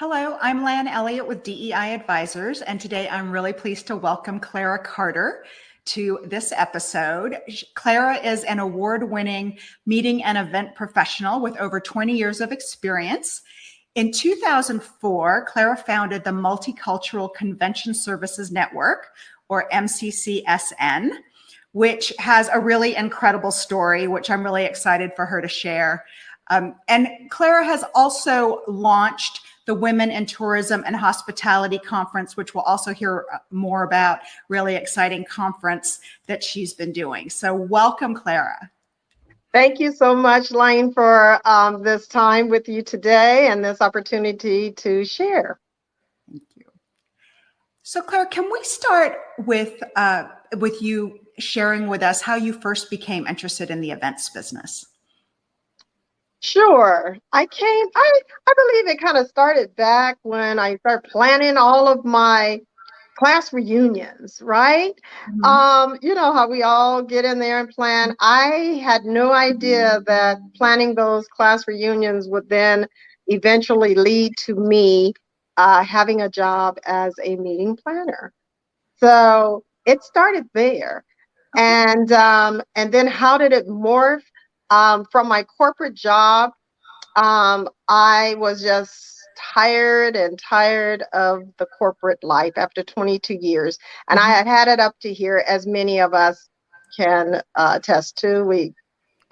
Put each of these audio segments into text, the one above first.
Hello, I'm Lan Elliott with DEI Advisors, and today I'm really pleased to welcome Clara Carter to this episode. Clara is an award-winning meeting and event professional with over 20 years of experience. In 2004, Clara founded the Multicultural Convention Services Network, or MCCSN, which has a really incredible story, which I'm really excited for her to share. And Clara has also launched the Women in Tourism and Hospitality Conference, which we'll also hear more about, really exciting conference that she's been doing. So welcome, Clara. Thank you so much, Lane, for this time with you today and this opportunity to share. Thank you. So Clara, can we start with you sharing with us how you first became interested in the events business? Sure. I believe it kind of started back when I started planning all of my class reunions, right? Mm-hmm. You know how we all get in there and plan. I had no idea that planning those class reunions would then eventually lead to me having a job as a meeting planner. So it started there. Okay. And then how did it morph? From my corporate job, I was just tired of the corporate life after 22 years. And I had it up to here, as many of us can attest to. We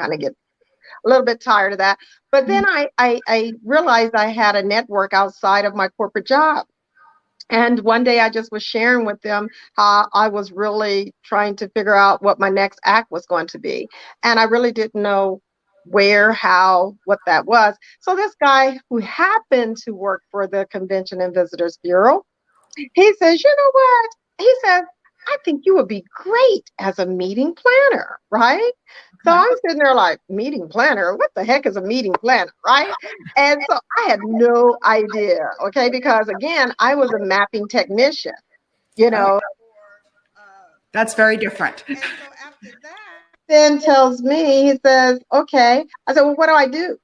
kind of get a little bit tired of that. But then I realized I had a network outside of my corporate job. And one day I just was sharing with them how I was really trying to figure out what my next act was going to be. And I really didn't know where, how, what that was. So this guy who happened to work for the Convention and Visitors Bureau, he says, you know what? He says, I think you would be great as a meeting planner, right? So I'm sitting there like, meeting planner? What the heck is a meeting planner, right? And so I had no idea, okay? Because again, I was a mapping technician, you know. That's very different. And so after that, then tells me, he says, okay. I said, well, what do I do?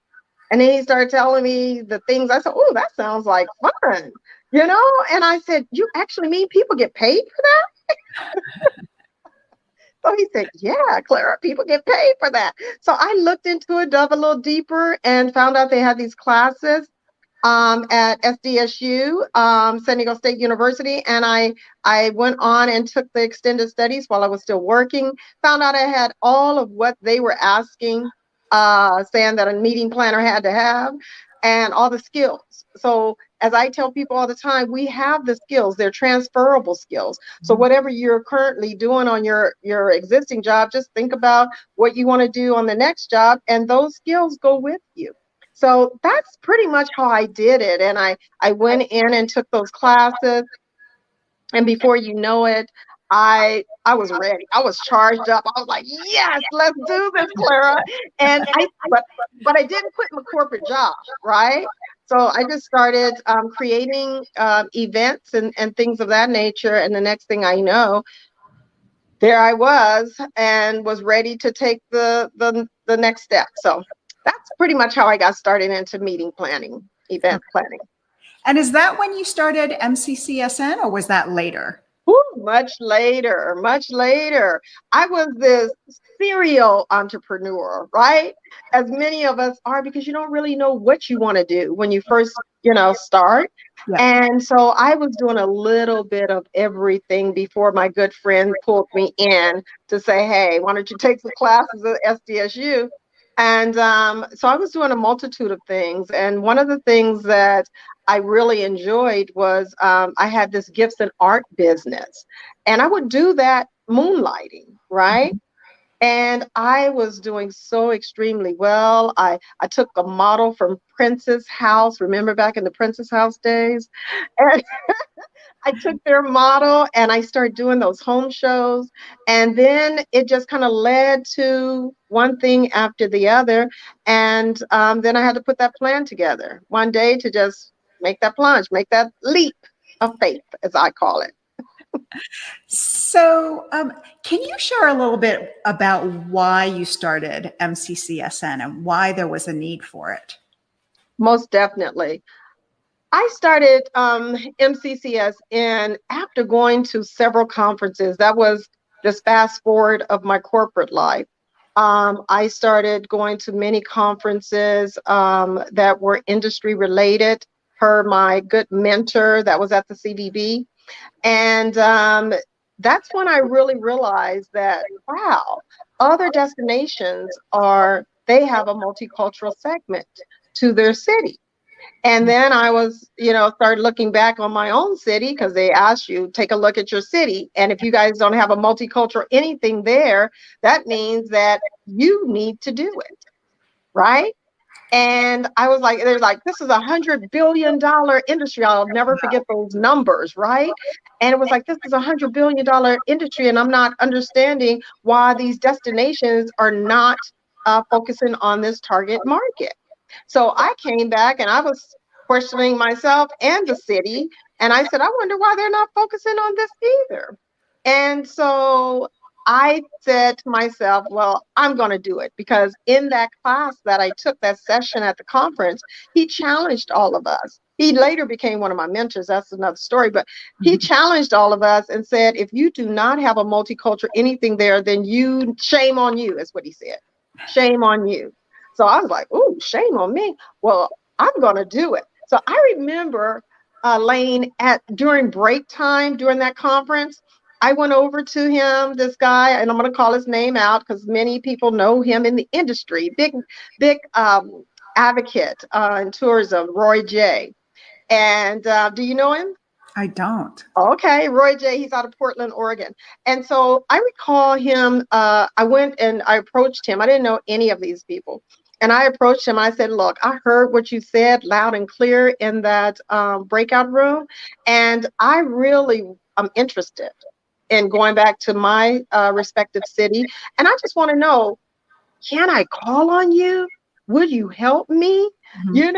And then he started telling me the things. I said, oh, that sounds like fun, you know? And I said, you actually mean people get paid for that? So he said, yeah, Clara, people get paid for that. So I looked into it, dove a little deeper, and found out they had these classes at SDSU, San Diego State University. And I went on and took the extended studies while I was still working, found out I had all of what they were asking, saying that a meeting planner had to have, and all the skills. So as I tell people all the time, we have the skills, they're transferable skills. So whatever you're currently doing on your existing job, just think about what you want to do on the next job, and those skills go with you. So that's pretty much how I did it. And I went in and took those classes. And before you know it, I was ready. I was charged up. I was like, yes, let's do this, Clara. And but I didn't quit my corporate job, right? So I just started creating events and things of that nature. And the next thing I know, there I was and was ready to take the next step. So that's pretty much how I got started into meeting planning, event planning. And is that when you started MCCSN, or was that later? Ooh, much later, much later. I was this serial entrepreneur, right? As many of us are, because you don't really know what you want to do when you first, start. Yeah. And so I was doing a little bit of everything before my good friend pulled me in to say, hey, why don't you take some classes at SDSU? And so I was doing a multitude of things. And one of the things that I really enjoyed was I had this gifts and art business. And I would do that moonlighting, right? And I was doing so extremely well. I took a model from Princess House. Remember back in the Princess House days? And I took their model and I started doing those home shows. And then it just kind of led to one thing after the other. And then I had to put that plan together one day to just make that plunge, make that leap of faith, as I call it. So can you share a little bit about why you started MCCSN and why there was a need for it? Most definitely. I started MCCSN after going to several conferences. That was this fast forward of my corporate life. I started going to many conferences that were industry related, per my good mentor that was at the CBB. And that's when I really realized that, wow, other destinations they have a multicultural segment to their city. And then I was, started looking back on my own city, because they asked you, take a look at your city. And if you guys don't have a multicultural anything there, that means that you need to do it. Right. And I was like, they're like, this is $100 billion industry. I'll never forget those numbers. Right. And it was like, this is $100 billion industry. And I'm not understanding why these destinations are not focusing on this target market. So I came back and I was questioning myself and the city. And I said, I wonder why they're not focusing on this either. And so I said to myself, well, I'm going to do it, because in that class that I took, that session at the conference, he challenged all of us. He later became one of my mentors. That's another story. But he challenged all of us and said, if you do not have a multicultural anything there, then shame on you, is what he said. Shame on you. So I was like, ooh, shame on me. Well, I'm going to do it. So I remember, Lane, during break time during that conference, I went over to him, this guy, and I'm going to call his name out because many people know him in the industry. Big advocate in tourism, Roy J. And do you know him? I don't. Okay, Roy J. He's out of Portland, Oregon. And so I recall him. I went and I approached him. I didn't know any of these people. And I approached him. I said, look, I heard what you said loud and clear in that breakout room. And I really am interested in going back to my respective city. And I just want to know, can I call on you? Would you help me? Mm-hmm.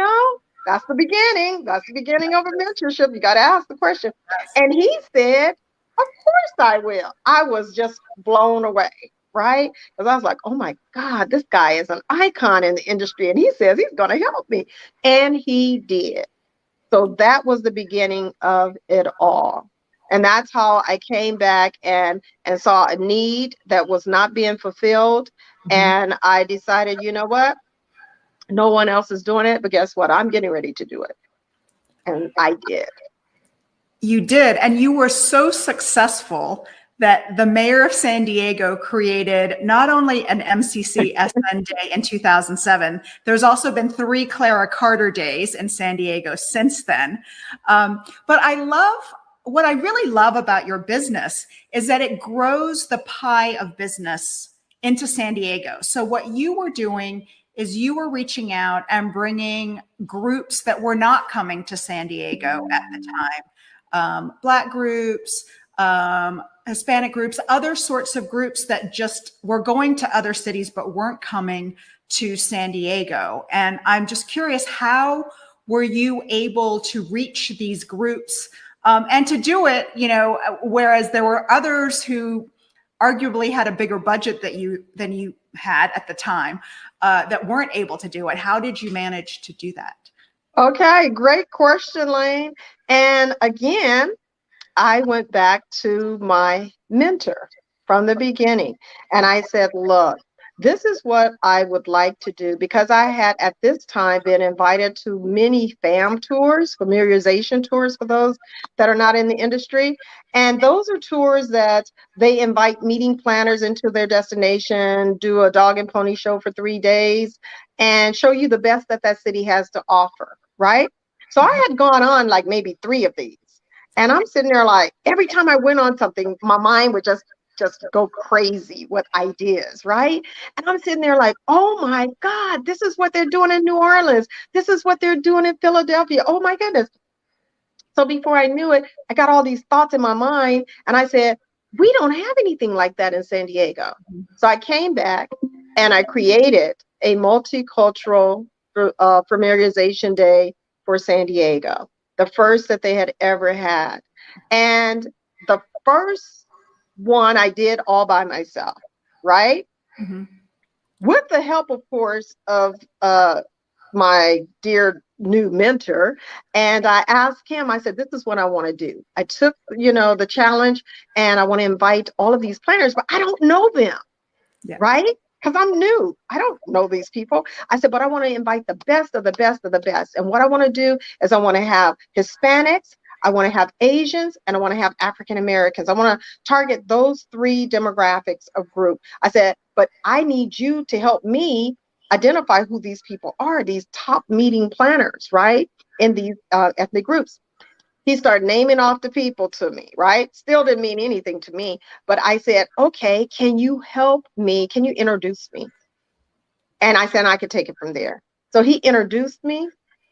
That's the beginning. That's the beginning of a mentorship. You got to ask the question. And he said, of course I will. I was just blown away, right? Because I was like, oh my God, this guy is an icon in the industry. And he says he's going to help me. And he did. So that was the beginning of it all. And that's how I came back and saw a need that was not being fulfilled. And I decided, you know what? No one else is doing it, but guess what? I'm getting ready to do it. And I did. You did. And you were so successful that the mayor of San Diego created not only an MCCSN day in 2007, there's also been 3 Clara Carter days in San Diego since then. But what I really love about your business is that it grows the pie of business into San Diego. So what you were doing is you were reaching out and bringing groups that were not coming to San Diego at the time, Black groups, Hispanic groups, other sorts of groups that just were going to other cities but weren't coming to San Diego. And I'm just curious, how were you able to reach these groups and to do it, whereas there were others who arguably had a bigger budget than you had at the time that weren't able to do it? How did you manage to do that? Okay, great question, Lane. And again, I went back to my mentor from the beginning. And I said, look, this is what I would like to do, because I had at this time been invited to many FAM tours, familiarization tours for those that are not in the industry. And those are tours that they invite meeting planners into their destination, do a dog and pony show for 3 days, and show you the best that that city has to offer, right? So I had gone on like maybe 3 of these. And I'm sitting there like, every time I went on something, my mind would just go crazy with ideas, right? And I'm sitting there like, oh my God, this is what they're doing in New Orleans. This is what they're doing in Philadelphia. Oh my goodness. So before I knew it, I got all these thoughts in my mind, and I said, we don't have anything like that in San Diego. So I came back and I created a multicultural familiarization day for San Diego, the first that they had ever had. And the first one I did all by myself, right? With the help, of course, of my dear new mentor, and I asked him, I said, this is what I want to do. I took, the challenge, and I want to invite all of these planners, but I don't know them, Yeah. right? Because I'm new. I don't know these people. I said, but I want to invite the best of the best of the best. And what I want to do is I want to have Hispanics, I want to have Asians, and I want to have African Americans. I want to target those 3 demographics of group. I said, but I need you to help me identify who these people are, these top meeting planners, right? In these ethnic groups. He started naming off the people to me, right? Still didn't mean anything to me. But I said, okay, can you help me? Can you introduce me? And I said I could take it from there. So he introduced me,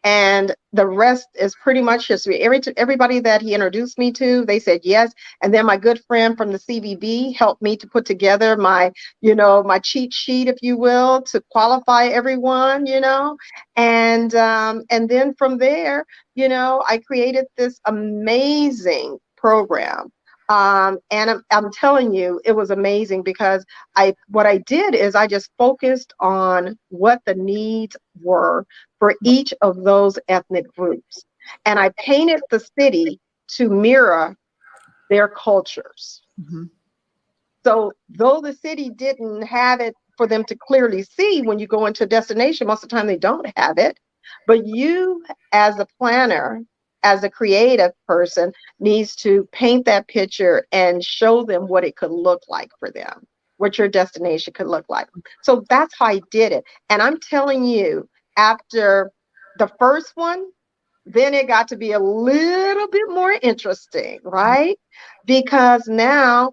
and the rest is pretty much history. Everybody that he introduced me to, they said yes. And then my good friend from the CVB helped me to put together my cheat sheet, if you will, to qualify everyone, and then from there, I created this amazing program. And I'm telling you, it was amazing because what I did is I just focused on what the needs were for each of those ethnic groups. And I painted the city to mirror their cultures. Mm-hmm. So though the city didn't have it for them to clearly see when you go into a destination, most of the time they don't have it. But you, as a planner, as a creative person, needs to paint that picture and show them what it could look like for them, what your destination could look like. So that's how I did it. And I'm telling you, after the first one, then it got to be a little bit more interesting, right? Because now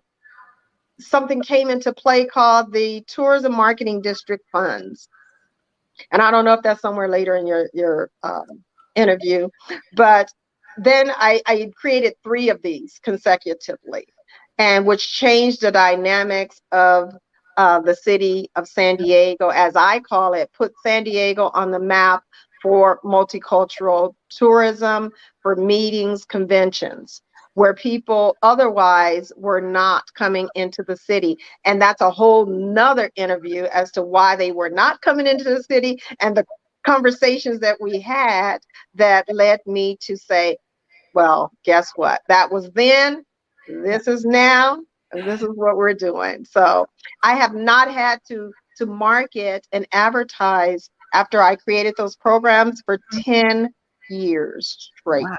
something came into play called the Tourism Marketing District Funds. And I don't know if that's somewhere later in your interview, but then I created 3 of these consecutively, and which changed the dynamics of the city of San Diego, as I call it, put San Diego on the map for multicultural tourism, for meetings, conventions, where people otherwise were not coming into the city. And that's a whole nother interview as to why they were not coming into the city, and the conversations that we had that led me to say, well, guess what? That was then, this is now, and this is what we're doing. So I have not had to market and advertise after I created those programs for 10 years straight. Wow.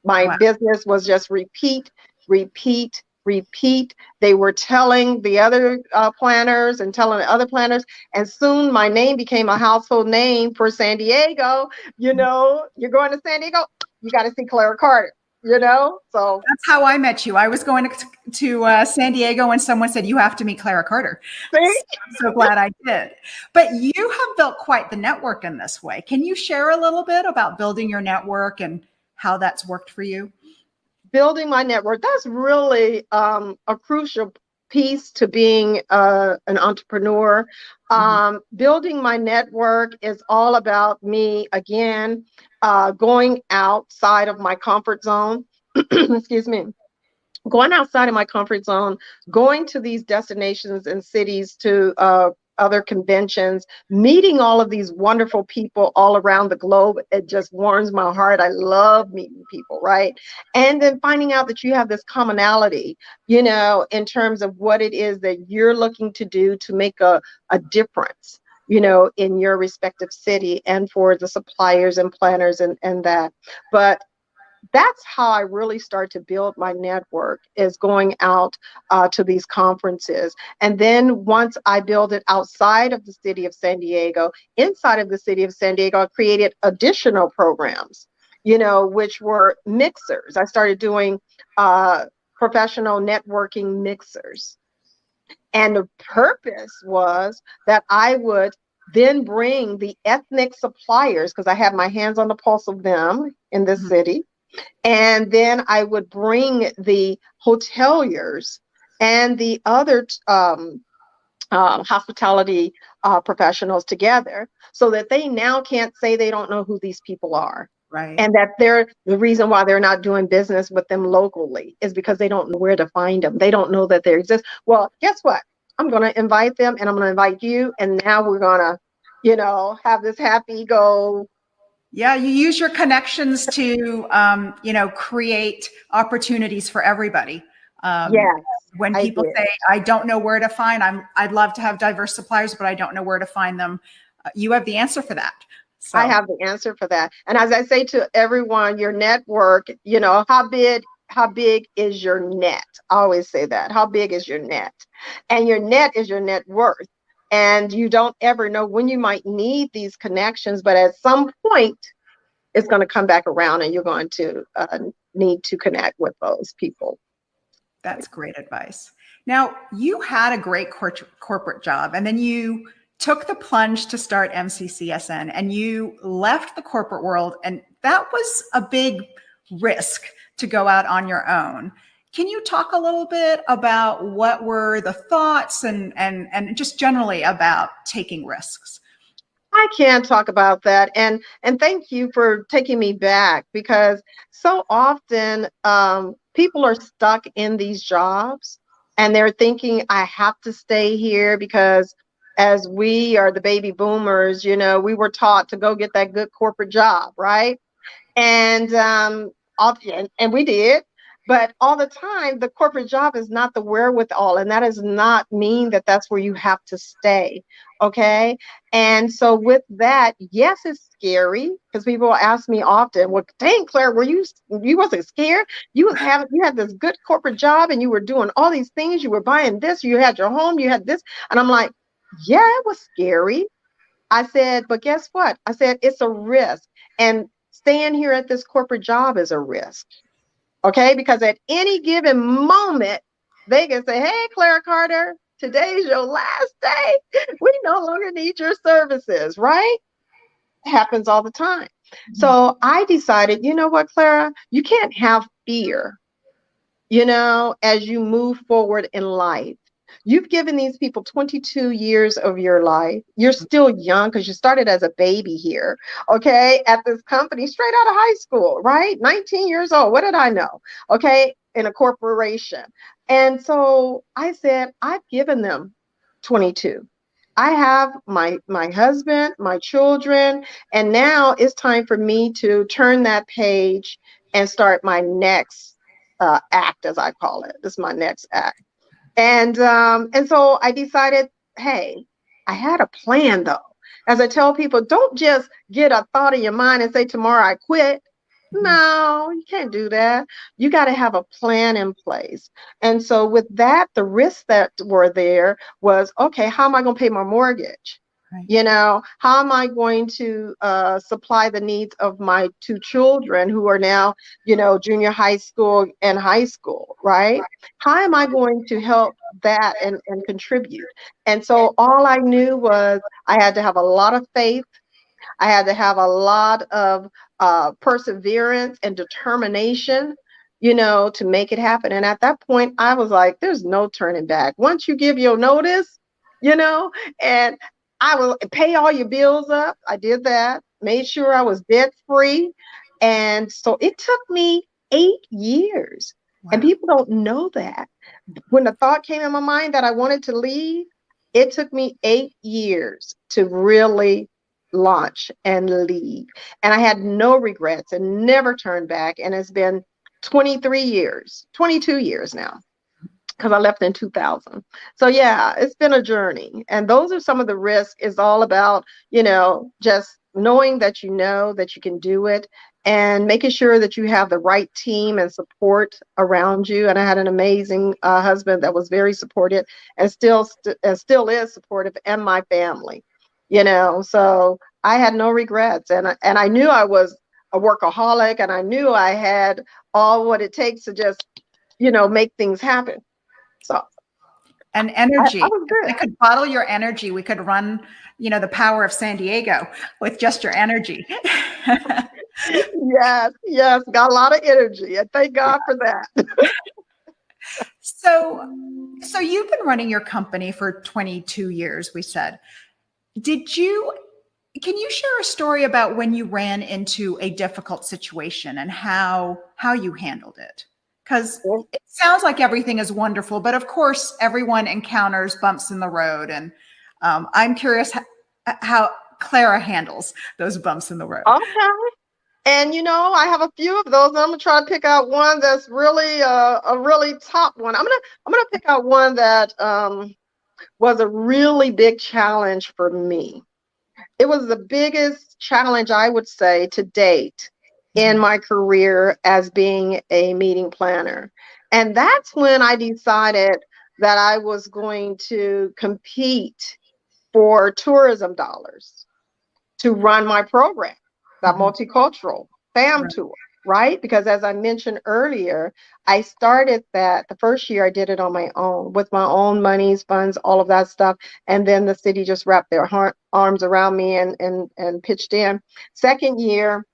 My business was just repeat, repeat, repeat. They were telling the other planners and telling the other planners, and soon my name became a household name for San Diego. You're going to San Diego, you got to see Clara Carter. So that's how I met you. I was going to San Diego, and someone said, you have to meet Clara Carter. See? So glad I did. But you have built quite the network in this way. Can you share a little bit about building your network and how that's worked for you? Building my network, that's really a crucial piece to being an entrepreneur. Building my network is all about me, again, going outside of my comfort zone. Excuse me. Going outside of my comfort zone, going to these destinations and cities, to other conventions, meeting all of these wonderful people all around the globe. It just warms my heart. I love meeting people, right? And then finding out that you have this commonality, in terms of what it is that you're looking to do to make a difference, in your respective city, and for the suppliers and planners and that. But that's how I really start to build my network, is going out to these conferences. And then once I build it outside of the city of San Diego, inside of the city of San Diego, I created additional programs, which were mixers. I started doing professional networking mixers. And the purpose was that I would then bring the ethnic suppliers, because I have my hands on the pulse of them in this city. And then I would bring the hoteliers and the other hospitality professionals together, so that they now can't say they don't know who these people are. Right. And that the reason why they're not doing business with them locally is because they don't know where to find them. They don't know that they exist. Well, guess what? I'm going to invite them, and I'm going to invite you. And now we're going to, have this happy go Yeah, you use your connections to, create opportunities for everybody. Um, Yes, when I people did. say, "I don't know where to find," I'd love to have diverse suppliers, but I don't know where to find them. You have the answer for that. I So have the answer for that. And as I say to everyone, your network, how big is your net? I always say that. How big is your net? And your net is your net worth. And you don't ever know when you might need these connections, but at some point, it's going to come back around and you're going to need to connect with those people. that's great advice. Now, you had a great corporate job, and then you took the plunge to start MCCSN, and you left the corporate world, and that was a big risk to go out on your own. Can you talk a little bit about what were the thoughts and just generally about taking risks? I can talk about that, and thank you for taking me back, because so often people are stuck in these jobs and they're thinking, I have to stay here because as we are the baby boomers, we were taught to go get that good corporate job, right? And and we did, but all the time the corporate job is not the wherewithal, and that does not mean that that's where you have to stay. Okay. And so with that, yes, it's scary, because people ask me often, well, dang, Claire, you wasn't scared? You had this good corporate job and you were doing all these things, you were buying this, you had your home, you had this. And I'm like, yeah, it was scary. I said, but guess what? I said, it's a risk. And staying here at this corporate job is a risk. Okay. Because at any given moment, they can say, hey, Clara Carter, today's your last day. We no longer need your services, right? It happens all the time. So I decided, you know what, Clara, you can't have fear, as you move forward in life. You've given these people 22 years of your life. You're still young because you started as a baby here, okay, at this company straight out of high school, right? 19 years old. What did I know? Okay, in a corporation. And so I said, I've given them 22. I have my husband, my children, and now it's time for me to turn that page and start my next act, as I call it. This is my next act. And so I decided, hey, I had a plan though. As I tell people, don't just get a thought in your mind and say, tomorrow I quit. No, you can't do that. You got to have a plan in place. And so with that, the risks that were there was, okay, how am I going to pay my mortgage? Right. How am I going to supply the needs of my two children who are now, junior high school and high school, right? How am I going to help that and contribute? And so all I knew was I had to have a lot of faith. I had to have a lot of perseverance and determination, to make it happen. And at that point, I was like, there's no turning back. Once you give your notice, and I will pay all your bills up. I did that, made sure I was debt free. And so it took me 8 years. Wow. And people don't know that. When the thought came in my mind that I wanted to leave, it took me 8 years to really launch and leave. And I had no regrets and never turned back. And it's been 23 years, 22 years now, because I left in 2000. So yeah, it's been a journey. And those are some of the risks. Is all about, just knowing that that you can do it, and making sure that you have the right team and support around you. And I had an amazing husband that was very supportive and still is supportive, and my family, so I had no regrets. And I knew I was a workaholic, and I knew I had all what it takes to just, make things happen. So And energy. I was good. I could bottle your energy. We could run, the power of San Diego with just your energy. Yes, got a lot of energy, and thank God for that. So you've been running your company for 22 years, we said. Can you share a story about when you ran into a difficult situation and how you handled it? Because it sounds like everything is wonderful, but of course everyone encounters bumps in the road. And I'm curious how Clara handles those bumps in the road. Okay. And I have a few of those. I'm gonna try to pick out one that's really a really top one. I'm gonna pick out one that was a really big challenge for me. It was the biggest challenge, I would say, to date in my career as being a meeting planner. And that's when I decided that I was going to compete for tourism dollars to run my program, the multicultural FAM tour, right? Because as I mentioned earlier, I started that the first year I did it on my own with my own monies, funds, all of that stuff. And then the city just wrapped their arms around me and pitched in. Second year,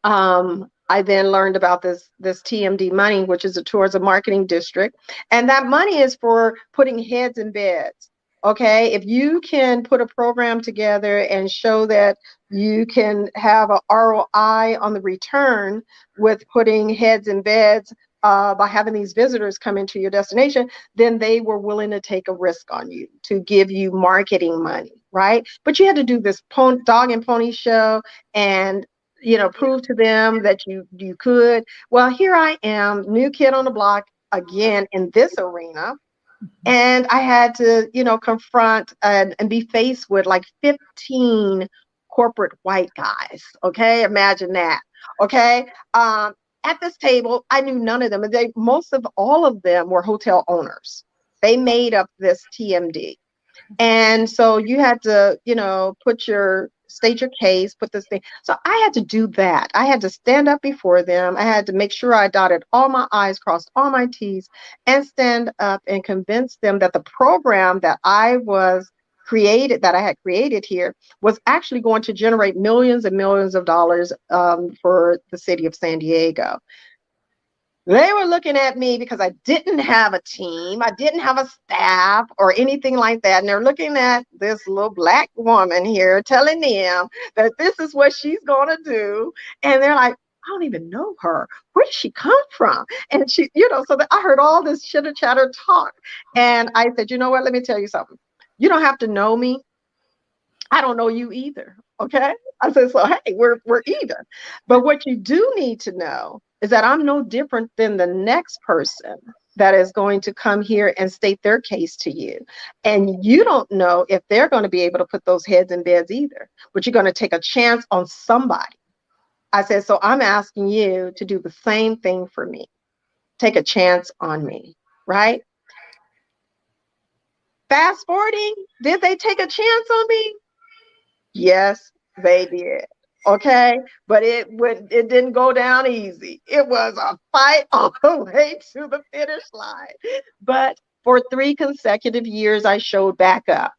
I then learned about this TMD money, which is a tourism marketing district. And that money is for putting heads in beds. Okay, if you can put a program together and show that you can have a ROI on the return with putting heads in beds by having these visitors come into your destination, then they were willing to take a risk on you to give you marketing money, right? But you had to do this dog and pony show and prove to them that you could. Well, here I am, new kid on the block again in this arena. And I had to, confront and be faced with like 15 corporate white guys. Okay, imagine that. Okay, at this table, I knew none of them, and most of all of them were hotel owners. They made up this TMD, and so you had to, state your case, put this thing. So I had to do that. I had to stand up before them. I had to make sure I dotted all my I's, crossed all my T's, and stand up and convince them that the program that I had created here was actually going to generate millions and millions of dollars for the city of San Diego. They were looking at me because I didn't have a team. I didn't have a staff or anything like that. And they're looking at this little Black woman here telling them that this is what she's going to do. And they're like, I don't even know her. Where did she come from? And she, so that I heard all this chitter chatter talk. And I said, you know what? Let me tell you something. You don't have to know me. I don't know you either. Okay. I said, so, hey, we're even. But what you do need to know is that I'm no different than the next person that is going to come here and state their case to you. And you don't know if they're going to be able to put those heads in beds either, but you're going to take a chance on somebody. I said, so I'm asking you to do the same thing for me. Take a chance on me, right? Fast forwarding, did they take a chance on me? Yes, they did. Okay, but it didn't go down easy. It was a fight all the way to the finish line. But for 3 consecutive years, I showed back up.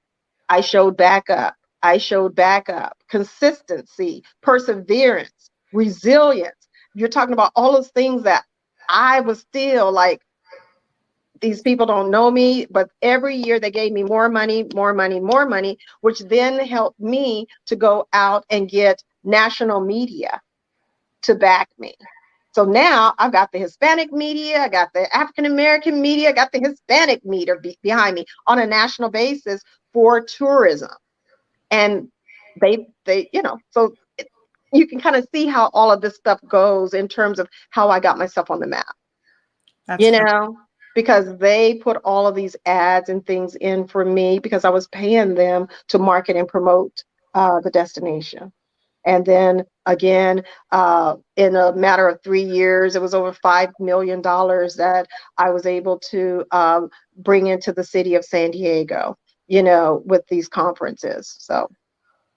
I showed back up. I showed back up. Consistency, perseverance, resilience. You're talking about all those things that I was still like, these people don't know me, but every year they gave me more money, more money, more money, which then helped me to go out and get national media to back me. So now I've got the Hispanic media, I got the African American media, I got the Hispanic media behind me on a national basis for tourism. And they so you can kind of see how all of this stuff goes in terms of how I got myself on the map. That's because they put all of these ads and things in for me because I was paying them to market and promote the destination. And then again, in a matter of 3 years, it was over $5 million that I was able to bring into the city of San Diego, with these conferences. So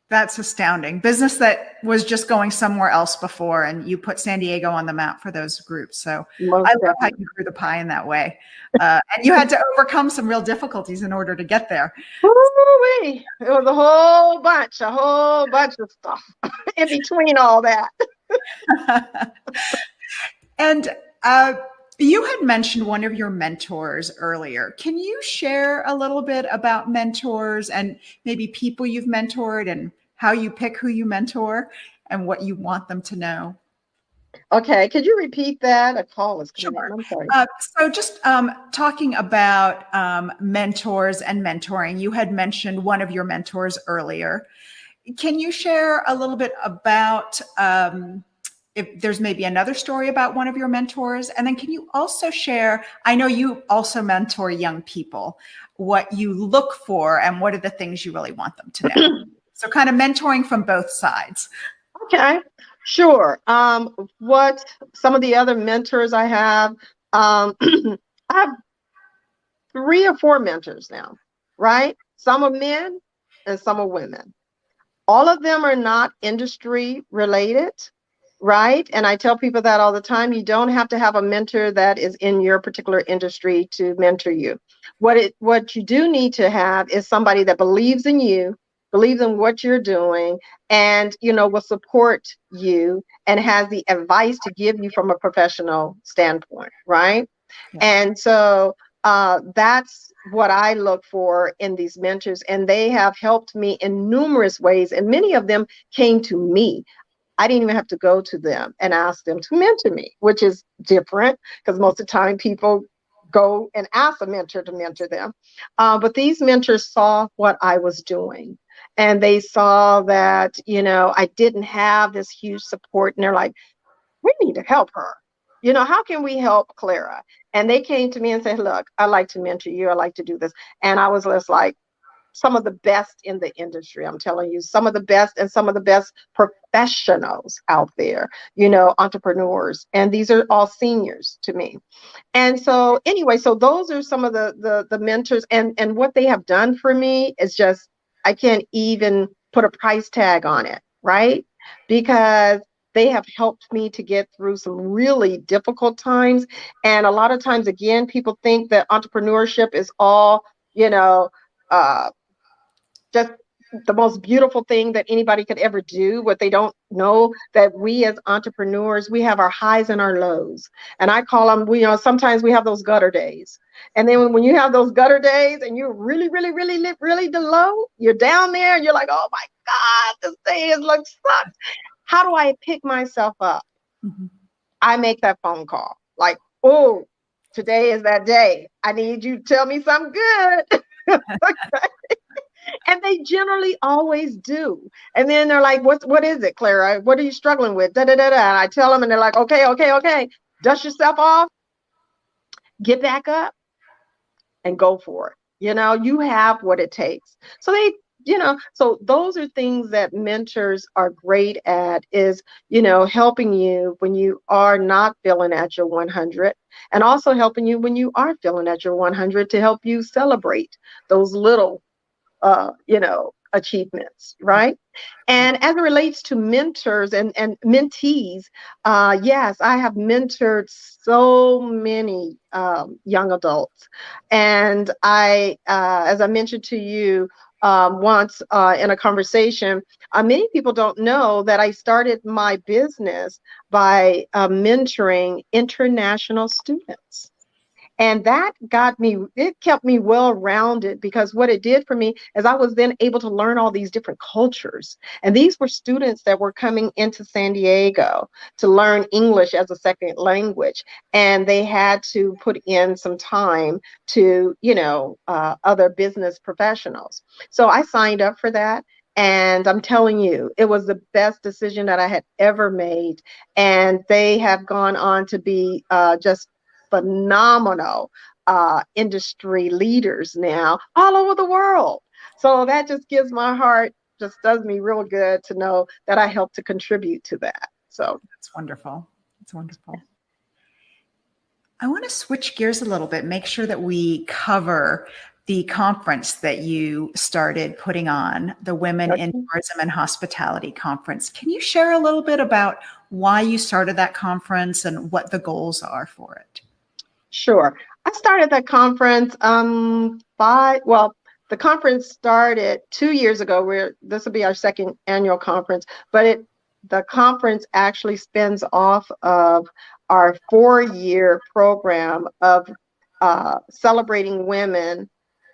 that's astounding. Business that was just going somewhere else before, and you put San Diego on the map for those groups. So I love how you grew the pie in that way. And you had to overcome some real difficulties in order to get there. Ooh-wee. It was a whole bunch of stuff in between all that. And you had mentioned one of your mentors earlier. Can you share a little bit about mentors and maybe people you've mentored and how you pick who you mentor and what you want them to know? Okay, could you repeat that? A call is coming in. I'm sorry. So just talking about mentors and mentoring, you had mentioned one of your mentors earlier. Can you share a little bit about if there's maybe another story about one of your mentors? And then can you also share, I know you also mentor young people, what you look for and what are the things you really want them to know? So kind of mentoring from both sides. Okay, sure. What some of the other mentors I have, I have 3 or 4 mentors now, right? Some are men and some are women. All of them are not industry related, right? And I tell people that all the time. You don't have to have a mentor that is in your particular industry to mentor you. What you do need to have is somebody that believes in you, believes in what you're doing, and will support you and has the advice to give you from a professional standpoint, right? Yeah. And so that's what I look for in these mentors, and they have helped me in numerous ways. And many of them came to me. I didn't even have to go to them and ask them to mentor me, which is different because most of the time people go and ask a mentor to mentor them. But these mentors saw what I was doing. And they saw that, I didn't have this huge support. And they're like, we need to help her. How can we help Clara? And they came to me and said, look, I like to mentor you. I like to do this. And I was just like, some of the best in the industry. I'm telling you, some of the best and some of the best professionals out there, entrepreneurs. And these are all seniors to me. And so anyway, so those are some of the mentors, and what they have done for me is just, I can't even put a price tag on it, right? Because they have helped me to get through some really difficult times. And a lot of times, again, people think that entrepreneurship is all, uh, just the most beautiful thing that anybody could ever do. What they don't know, that we as entrepreneurs, we have our highs and our lows. And I call them, sometimes we have those gutter days. And then when you have those gutter days and you're really, really, really, really low, you're down there and you're like, oh my God, this day is like sucks. How do I pick myself up? Mm-hmm. I make that phone call. Like, oh, today is that day. I need you to tell me something good. And they generally always do. And then they're like, what is it, Clara? What are you struggling with? Da, da, da, da. And I tell them, and they're like, okay. Dust yourself off, get back up, and go for it. You have what it takes. So so those are things that mentors are great at, is, helping you when you are not feeling at your 100, and also helping you when you are feeling at your 100 to help you celebrate those little achievements, right? And as it relates to mentors and mentees, yes, I have mentored so many young adults. And as I mentioned to you once in a conversation, many people don't know that I started my business by mentoring international students. And that it kept me well-rounded, because what it did for me is I was then able to learn all these different cultures. And these were students that were coming into San Diego to learn English as a second language. And they had to put in some time to, other business professionals. So I signed up for that. And I'm telling you, it was the best decision that I had ever made. And they have gone on to be just phenomenal industry leaders now all over the world. So that just gives my heart, just does me real good to know that I helped to contribute to that. So that's wonderful. It's wonderful. I want to switch gears a little bit, make sure that we cover the conference that you started putting on, the Women in Tourism and Hospitality Conference. Can you share a little bit about why you started that conference and what the goals are for it? Sure. I started that conference the conference started 2 years ago. This will be our second annual conference, but the conference actually spins off of our 4-year program of celebrating women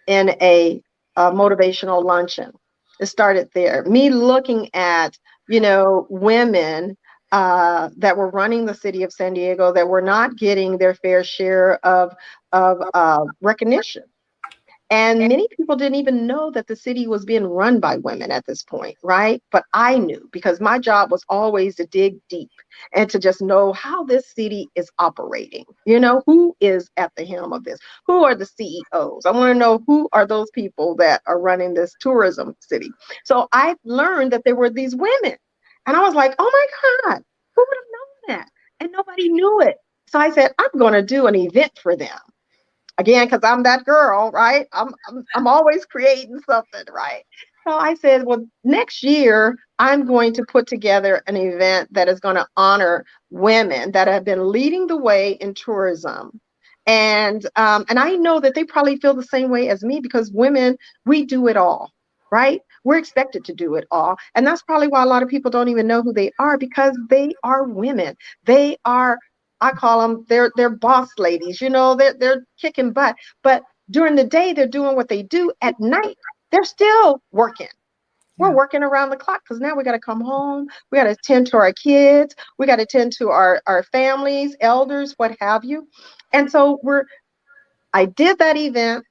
in a motivational luncheon. It started there. Me looking at, women that were running the city of San Diego that were not getting their fair share of recognition. And many people didn't even know that the city was being run by women at this point, right? But I knew because my job was always to dig deep and to just know how this city is operating. Who is at the helm of this? Who are the CEOs? I want to know who are those people that are running this tourism city. So I learned that there were these women. And I was like, oh my God, who would have known that? And nobody knew it. So I said, I'm going to do an event for them again, because I'm that girl, right? I'm always creating something, right? So I said, well, next year I'm going to put together an event that is going to honor women that have been leading the way in tourism. And I know that they probably feel the same way as me because women, we do it all, right? We're expected to do it all. And that's probably why a lot of people don't even know who they are because they are women. They are, I call them, they're boss ladies, they're kicking butt. But during the day, they're doing what they do. At night, they're still working. We're working around the clock because now we got to come home. We got to tend to our kids. We got to tend to our families, elders, what have you. And so I did that event,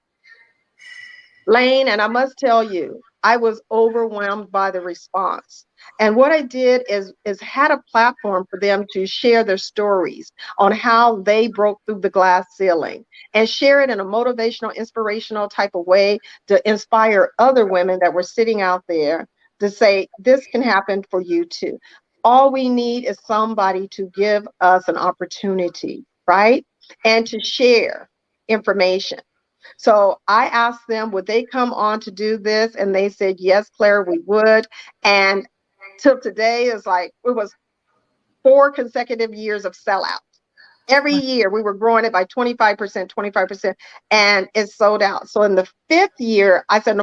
Lane, and I must tell you, I was overwhelmed by the response. And what I did is had a platform for them to share their stories on how they broke through the glass ceiling and share it in a motivational, inspirational type of way to inspire other women that were sitting out there to say, this can happen for you too. All we need is somebody to give us an opportunity, right? And to share information. So I asked them, would they come on to do this? And they said, yes, Clara, we would. And till today is like, it was 4 consecutive years of sellout. Every year we were growing it by 25%, 25%, and it's sold out. So in the 4th year, I said,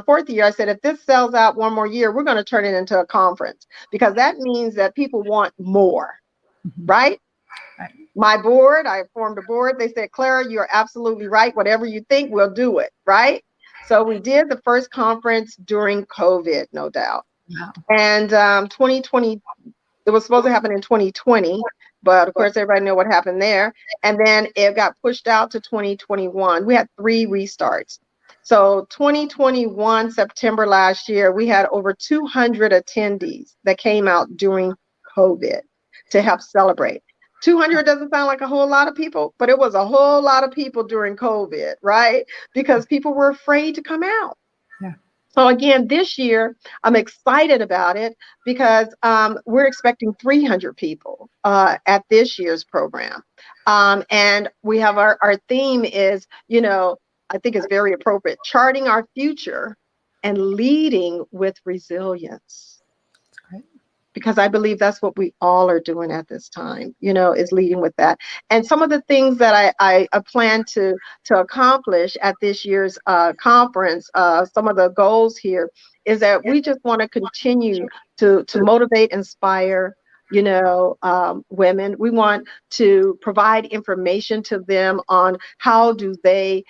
if this sells out one more year, we're going to turn it into a conference because that means that people want more, right? My board, I formed a board. They said, Clara, you're absolutely right. Whatever you think, we'll do it. Right. So we did the first conference during COVID, no doubt. Wow. And 2020, it was supposed to happen in 2020, but of course, everybody knew what happened there. And then it got pushed out to 2021. We had 3 restarts. So 2021, September last year, we had over 200 attendees that came out during COVID to help celebrate. 200 doesn't sound like a whole lot of people, but it was a whole lot of people during COVID, right? Because people were afraid to come out. Yeah. So again, this year, I'm excited about it because we're expecting 300 people at this year's program. And we have our theme is, I think it's very appropriate, charting our future and leading with resilience. Because I believe that's what we all are doing at this time, is leading with that. And some of the things that I plan to accomplish at this year's conference, some of the goals here is that we just want to continue to motivate, inspire, women. We want to provide information to them on how do we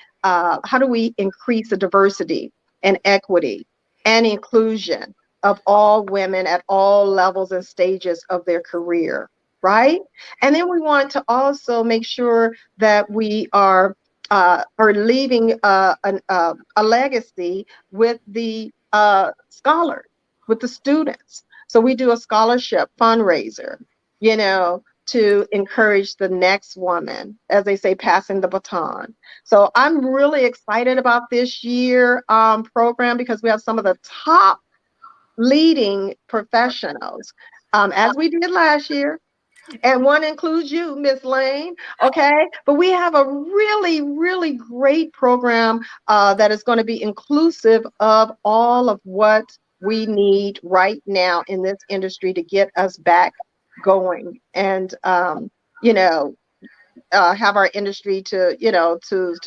increase the diversity and equity and inclusion of all women at all levels and stages of their career, right? And then we want to also make sure that we are leaving a legacy with the scholars, with the students. So we do a scholarship fundraiser, to encourage the next woman, as they say, passing the baton. So I'm really excited about this year program because we have some of the top leading professionals, as we did last year. And one includes you, Miss Lane, okay? But we have a really, really great program that is going to be inclusive of all of what we need right now in this industry to get us back going and, have our industry to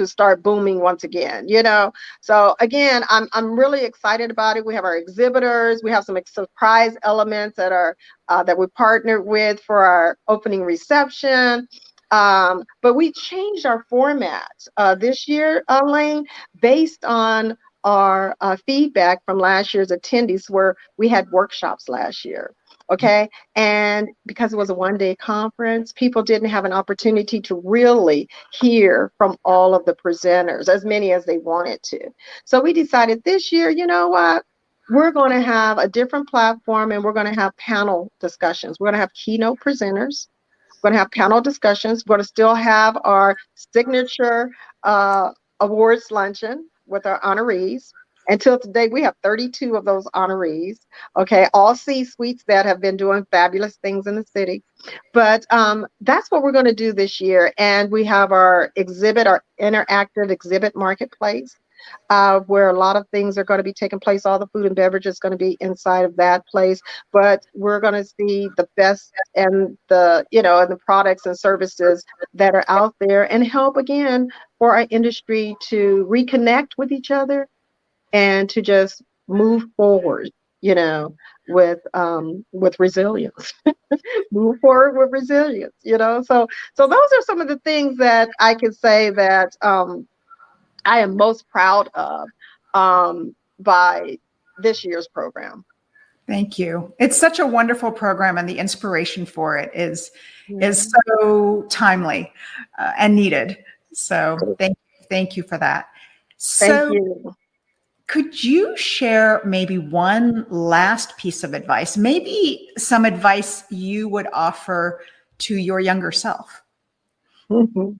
start booming once again, So again, I'm really excited about it. We have our exhibitors. We have some surprise elements that we partnered with for our opening reception. But we changed our format this year, Lane, based on our feedback from last year's attendees, where we had workshops last year. Okay. And because it was a 1-day conference, people didn't have an opportunity to really hear from all of the presenters, as many as they wanted to. So we decided this year, you know what? We're going to have a different platform and we're going to have panel discussions. We're going to have keynote presenters. We're going to have panel discussions. We're going to still have our signature awards luncheon with our honorees. Until today, we have 32 of those honorees. Okay, all C-suites that have been doing fabulous things in the city. But that's what we're going to do this year. And we have our exhibit, our interactive exhibit marketplace, where a lot of things are going to be taking place. All the food and beverage is going to be inside of that place. But we're going to see the best and the, and the products and services that are out there, and help again for our industry to reconnect with each other and to just move forward, with resilience. Move forward with resilience, So those are some of the things that I can say that I am most proud of by this year's program. Thank you. It's such a wonderful program, and the inspiration for it is so timely and needed. So thank you for that. Thank you. Could you share maybe one last piece of advice, maybe some advice you would offer to your younger self? Some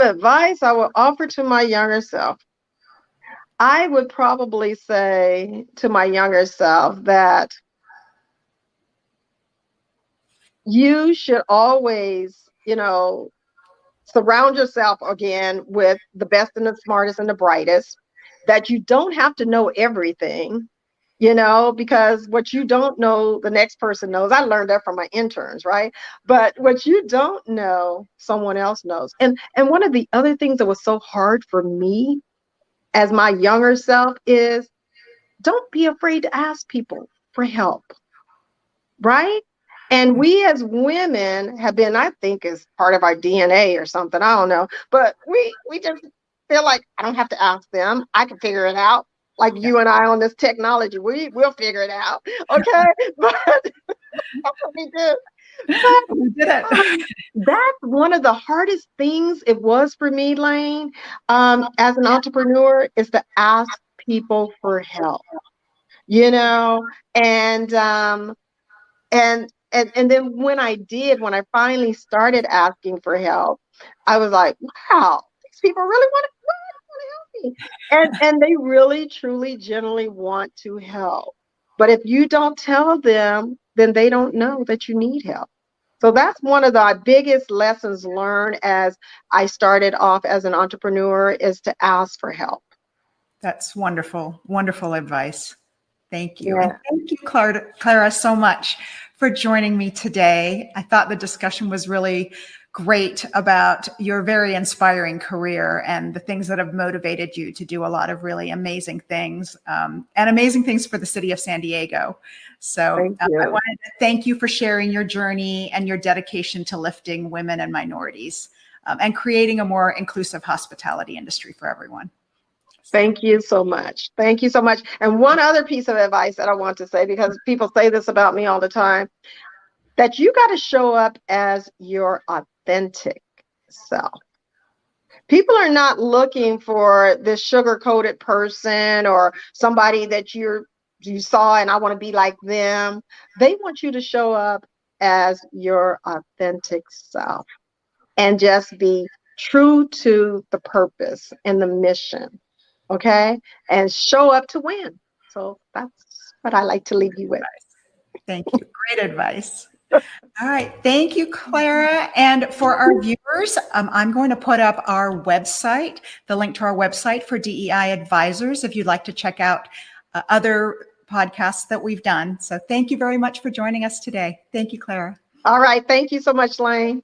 advice I would offer to my younger self. I would probably say to my younger self that you should always, surround yourself again with the best and the smartest and the brightest, that you don't have to know everything, because what you don't know, the next person knows. I learned that from my interns, right? But what you don't know, someone else knows. And one of the other things that was so hard for me as my younger self is, don't be afraid to ask people for help, right? And we as women have been, I think, as part of our DNA or something, I don't know, but we just feel like I don't have to ask them. I can figure it out. Like you and I on this technology, we'll figure it out. Okay. But that's what we do. But We did it. That's one of the hardest things it was for me, Lane, as an entrepreneur, is to ask people for help, and then when I finally started asking for help, I was like, wow, these people really want to help me. And they really, truly, genuinely want to help. But if you don't tell them, then they don't know that you need help. So that's one of the biggest lessons learned as I started off as an entrepreneur, is to ask for help. That's wonderful. Wonderful advice. Thank you. Yeah. And thank you, Clara, so much for joining me today. I thought the discussion was really great about your very inspiring career and the things that have motivated you to do a lot of really amazing things, and amazing things for the city of San Diego. So I wanted to thank you for sharing your journey and your dedication to lifting women and minorities, and creating a more inclusive hospitality industry for everyone. Thank you so much. Thank you so much. And one other piece of advice that I want to say, because people say this about me all the time, that you got to show up as your authentic self. People are not looking for this sugar-coated person or somebody that you saw and I want to be like them. They want you to show up as your authentic self and just be true to the purpose and the mission. Okay, and show up to win. So that's what I like to leave you with. Thank you. Great advice. All right. Thank you, Clara. And for our viewers, I'm going to put up our website, the link to our website for DEI advisors, if you'd like to check out other podcasts that we've done. So thank you very much for joining us today. Thank you, Clara. All right. Thank you so much, Lane.